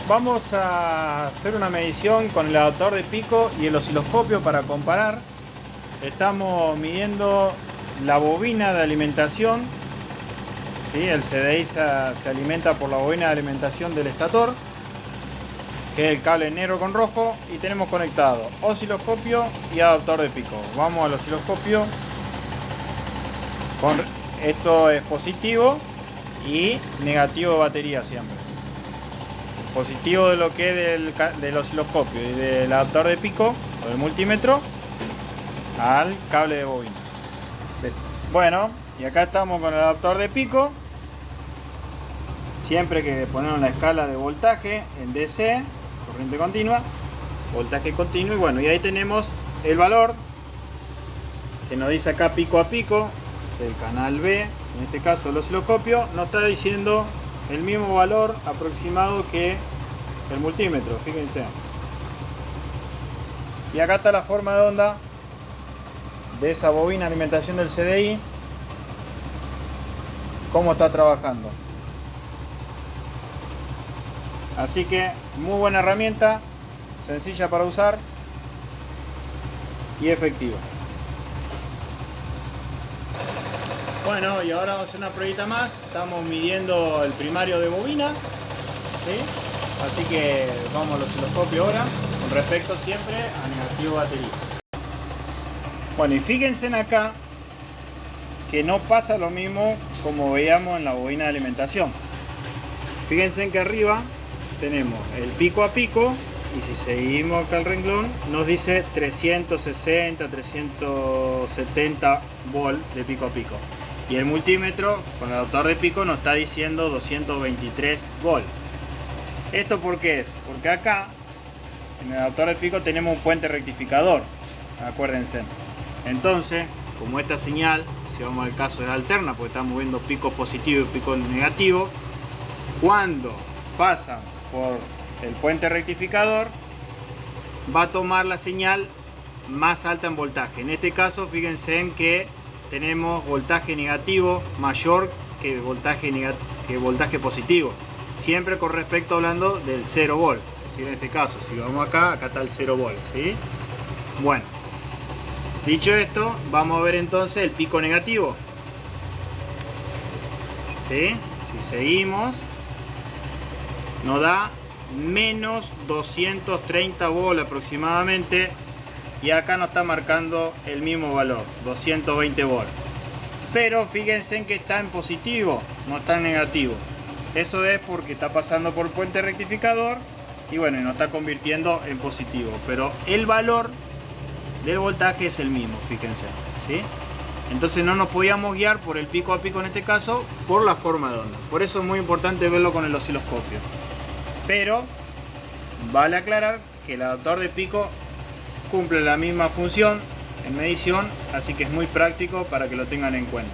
vamos a hacer una medición con el adaptador de pico y el osciloscopio para comparar. Estamos midiendo la bobina de alimentación, ¿sí? El CDI se alimenta por la bobina de alimentación del estator, que es el cable negro con rojo, y tenemos conectado osciloscopio y adaptador de pico. Vamos al osciloscopio. Esto es positivo y negativo de batería siempre. Positivo de lo que es del osciloscopio y del adaptador de pico o del multímetro al cable de bobina. Bueno, y acá estamos con el adaptador de pico. Siempre que ponemos la escala de voltaje en DC, corriente continua, voltaje continuo, y bueno, y ahí tenemos el valor que nos dice acá pico a pico del canal B, en este caso el osciloscopio, nos está diciendo el mismo valor aproximado que el multímetro, fíjense. Y acá está la forma de onda de esa bobina de alimentación del CDI, cómo está trabajando. Así que muy buena herramienta, sencilla para usar y efectiva. Bueno, y ahora vamos a hacer una pruebita más. Estamos midiendo el primario de bobina, ¿sí? Así que vamos al osciloscopio ahora, con respecto siempre a negativo batería. Bueno, y fíjense en acá que no pasa lo mismo como veíamos en la bobina de alimentación. Fíjense en que arriba tenemos el pico a pico, y si seguimos acá el renglón nos dice 360, 370 volt de pico a pico, y el multímetro con el adaptador de pico nos está diciendo 223 volt. ¿Esto por qué es? Porque acá en el adaptador de pico tenemos un puente rectificador, acuérdense. Entonces, como esta señal, si vamos al caso, es alterna, porque estamos viendo picos positivos y picos negativos, cuando pasan por el puente rectificador va a tomar la señal más alta en voltaje. En este caso, fíjense en que tenemos voltaje negativo mayor que voltaje positivo, siempre con respecto hablando del 0 volt. Es decir, en este caso, si vamos acá está el 0 volt, ¿sí? Bueno, dicho esto, vamos a ver entonces el pico negativo, ¿sí? Si seguimos, nos da menos 230 volt aproximadamente, y acá nos está marcando el mismo valor, 220 volt. Pero fíjense en que está en positivo, no está en negativo. Eso es porque está pasando por puente rectificador y bueno, nos está convirtiendo en positivo, pero el valor del voltaje es el mismo, fíjense, ¿sí? Entonces no nos podíamos guiar por el pico a pico en este caso, por la forma de onda. Por eso es muy importante verlo con el osciloscopio. Pero vale aclarar que el adaptador de pico cumple la misma función en medición, así que es muy práctico para que lo tengan en cuenta.